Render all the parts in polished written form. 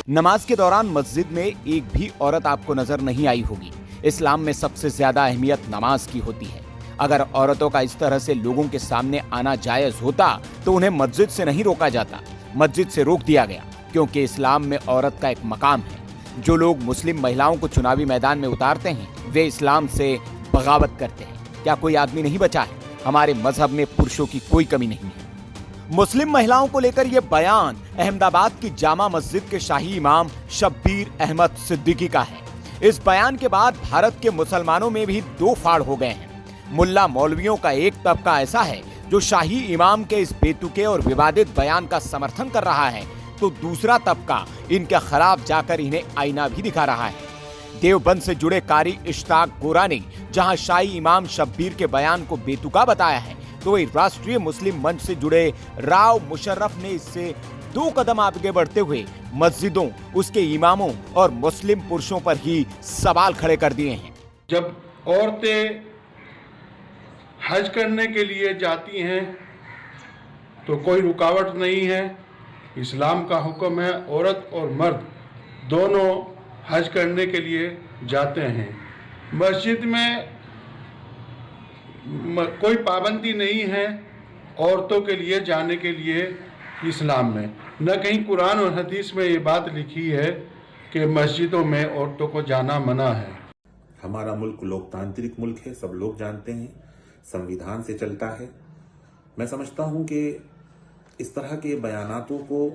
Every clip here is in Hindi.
नमाज के दौरान मस्जिद में एक भी औरत आपको नजर नहीं आई होगी। इस्लाम में सबसे ज्यादा अहमियत नमाज की होती है। अगर औरतों का इस तरह से लोगों के सामने आना जायज होता तो उन्हें मस्जिद से नहीं रोका जाता, मस्जिद से रोक दिया गया, क्योंकि इस्लाम में औरत का एक मकाम है। जो लोग मुस्लिम महिलाओं को चुनावी मैदान में उतारते हैं वे इस्लाम से बगावत करते हैं। क्या कोई आदमी नहीं बचा है? हमारे मजहब में पुरुषों की कोई कमी नहीं है। मुस्लिम महिलाओं को लेकर यह बयान अहमदाबाद की जामा मस्जिद के शाही इमाम शब्बीर अहमद सिद्दीकी का है। इस बयान के बाद भारत के मुसलमानों में भी दो फाड़ हो गए हैं। मुल्ला मौलवियों का एक तबका ऐसा है जो शाही इमाम के इस बेतुके और विवादित बयान का समर्थन कर रहा है, तो दूसरा तबका इनके खिलाफ जाकर इन्हें आईना भी दिखा रहा है। देवबंद से जुड़े कारी इश्ताक गोरा ने जहां शाही इमाम शब्बीर के बयान को बेतुका बताया है, तो वही राष्ट्रीय मुस्लिम मंच से जुड़े राव मुशर्रफ ने इससे दो कदम आगे बढ़ते हुए मस्जिदों, उसके इमामों और मुस्लिम पुरुषों पर ही सवाल खड़े कर दिए हैं। जब औरतें हज करने के लिए जाती हैं तो कोई रुकावट नहीं है। इस्लाम का हुक्म है औरत और मर्द दोनों हज करने के लिए जाते हैं। मस्जिद में कोई पाबंदी नहीं है औरतों के लिए जाने के लिए। इस्लाम में न कहीं कुरान और हदीस में ये बात लिखी है कि मस्जिदों में औरतों को जाना मना है। हमारा मुल्क लोकतांत्रिक मुल्क है, सब लोग जानते हैं, संविधान से चलता है। मैं समझता हूं कि इस तरह के बयानातों को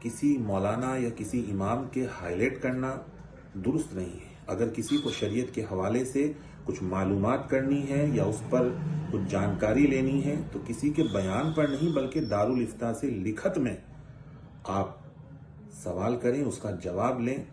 किसी मौलाना या किसी इमाम के हाईलाइट करना दुरुस्त नहीं है। अगर किसी को शरीयत के हवाले से कुछ मालूमात करनी है या उस पर कुछ जानकारी लेनी है तो किसी के बयान पर नहीं बल्कि दारुल इफ्ता से लिखत में आप सवाल करें, उसका जवाब लें,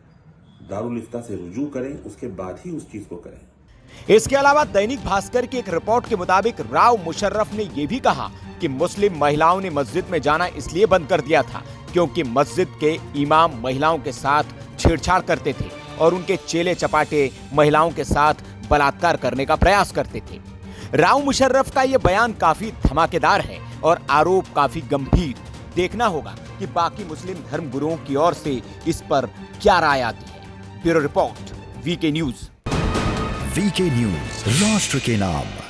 दारुल इफ्ता से रुजू करें, उसके बाद ही उस चीज को करें। इसके अलावा दैनिक भास्कर की एक रिपोर्ट के मुताबिक राव मुशर्रफ ने यह भी कहा कि मुस्लिम महिलाओं ने मस्जिद में जाना इसलिए बंद कर दिया था क्योंकि मस्जिद के इमाम महिलाओं के साथ छेड़छाड़ करते थे और उनके चेले चपाटे महिलाओं के साथ बलात्कार करने का प्रयास करते थे। राव मुशर्रफ का यह बयान काफी धमाकेदार है और आरोप काफी गंभीर। देखना होगा कि बाकी मुस्लिम धर्म गुरुओं की ओर से इस पर क्या राय आती है। Bureau report, VK news. VK news, राष्ट्र के नाम।